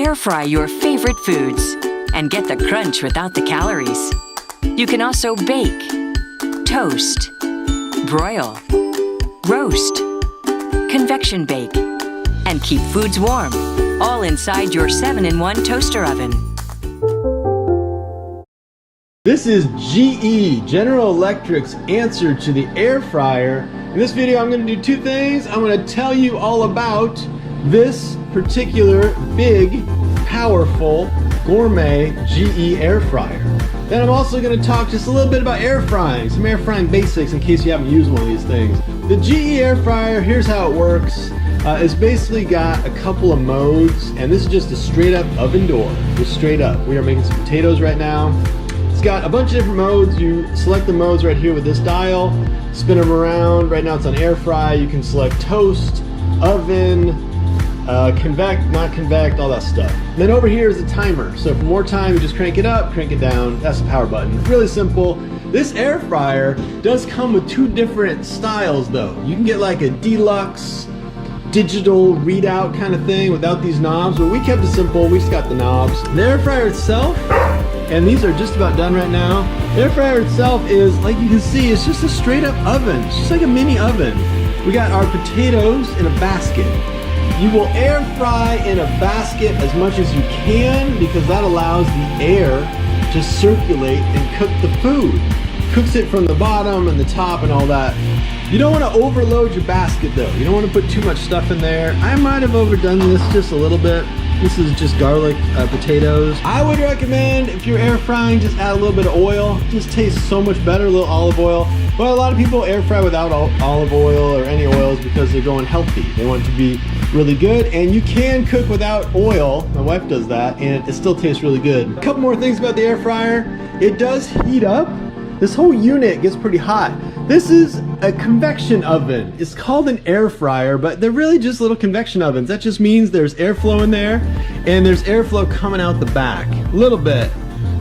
air fry your favorite foods and get the crunch without the calories. You can also bake, toast, broil, roast, convection bake, and keep foods warm, all inside your 7-in-1 toaster oven. This is GE, General Electric's answer to the air fryer. In this video, I'm going to do two things. I'm going to tell you all about this particular big, powerful, gourmet GE air fryer. Then I'm also going to talk just a little bit about air frying, some air frying basics in case you haven't used one of these things. The GE air fryer, here's how it works. It's basically got a couple of modes, and this is just a straight up oven door, just straight up. We are making some potatoes right now. It's got a bunch of different modes. You select the modes right here with this dial, spin them around. Right now it's on air fry. You can select toast, oven, convect, not convect, all that stuff. And then over here is a timer. So for more time, you just crank it up, crank it down. That's the power button. Really simple. This air fryer does come with two different styles though. You can get like a deluxe digital readout kind of thing without these knobs, but we kept it simple. We just got the knobs. The air fryer itself, and these are just about done right now. The air fryer itself is, like you can see, it's just a straight up oven. It's just like a mini oven. We got our potatoes in a basket. You will air fry in a basket as much as you can because that allows the air to circulate and cook the food. Cooks it from the bottom and the top and all that. You don't want to overload your basket though. You don't want to put too much stuff in there. I might have overdone this just a little bit. This is just garlic potatoes. I would recommend, if you're air frying, just add a little bit of oil. It just tastes so much better, a little olive oil. But a lot of people air fry without olive oil or any oils because they're going healthy. They want it to be really good, and you can cook without oil. My wife does that, and it still tastes really good. A couple more things about the air fryer. It does heat up. This whole unit gets pretty hot. This is a convection oven. It's called an air fryer, but they're really just little convection ovens. That just means there's airflow in there, and there's airflow coming out the back, a little bit.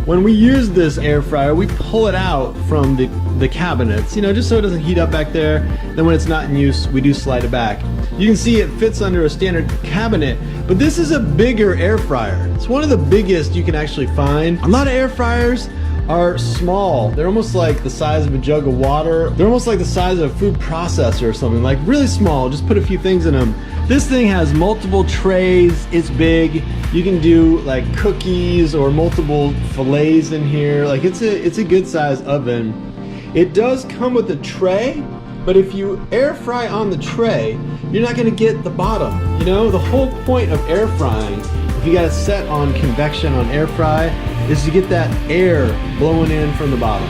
When we use this air fryer, we pull it out from the cabinets, you know, just so it doesn't heat up back there. Then when it's not in use, we do slide it back. You can see it fits under a standard cabinet, but this is a bigger air fryer. It's one of the biggest you can actually find. A lot of air fryers are small. They're almost like the size of a jug of water. They're almost like the size of a food processor or something, like really small, just put a few things in them. This thing has multiple trays, it's big. You can do like cookies or multiple fillets in here. Like it's a good size oven. It does come with a tray, but if you air fry on the tray, you're not gonna get the bottom. You know, the whole point of air frying, if you got it set on convection on air fry, is to get that air blowing in from the bottom.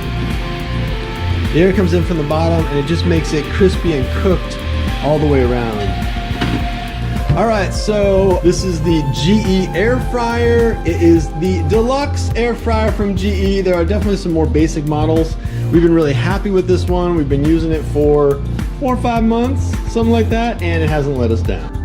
The air comes in from the bottom and it just makes it crispy and cooked all the way around. All right, so this is the GE air fryer. It is the deluxe air fryer from GE. There are definitely some more basic models. We've been really happy with this one. We've been using it for 4 or 5 months, something like that, and it hasn't let us down.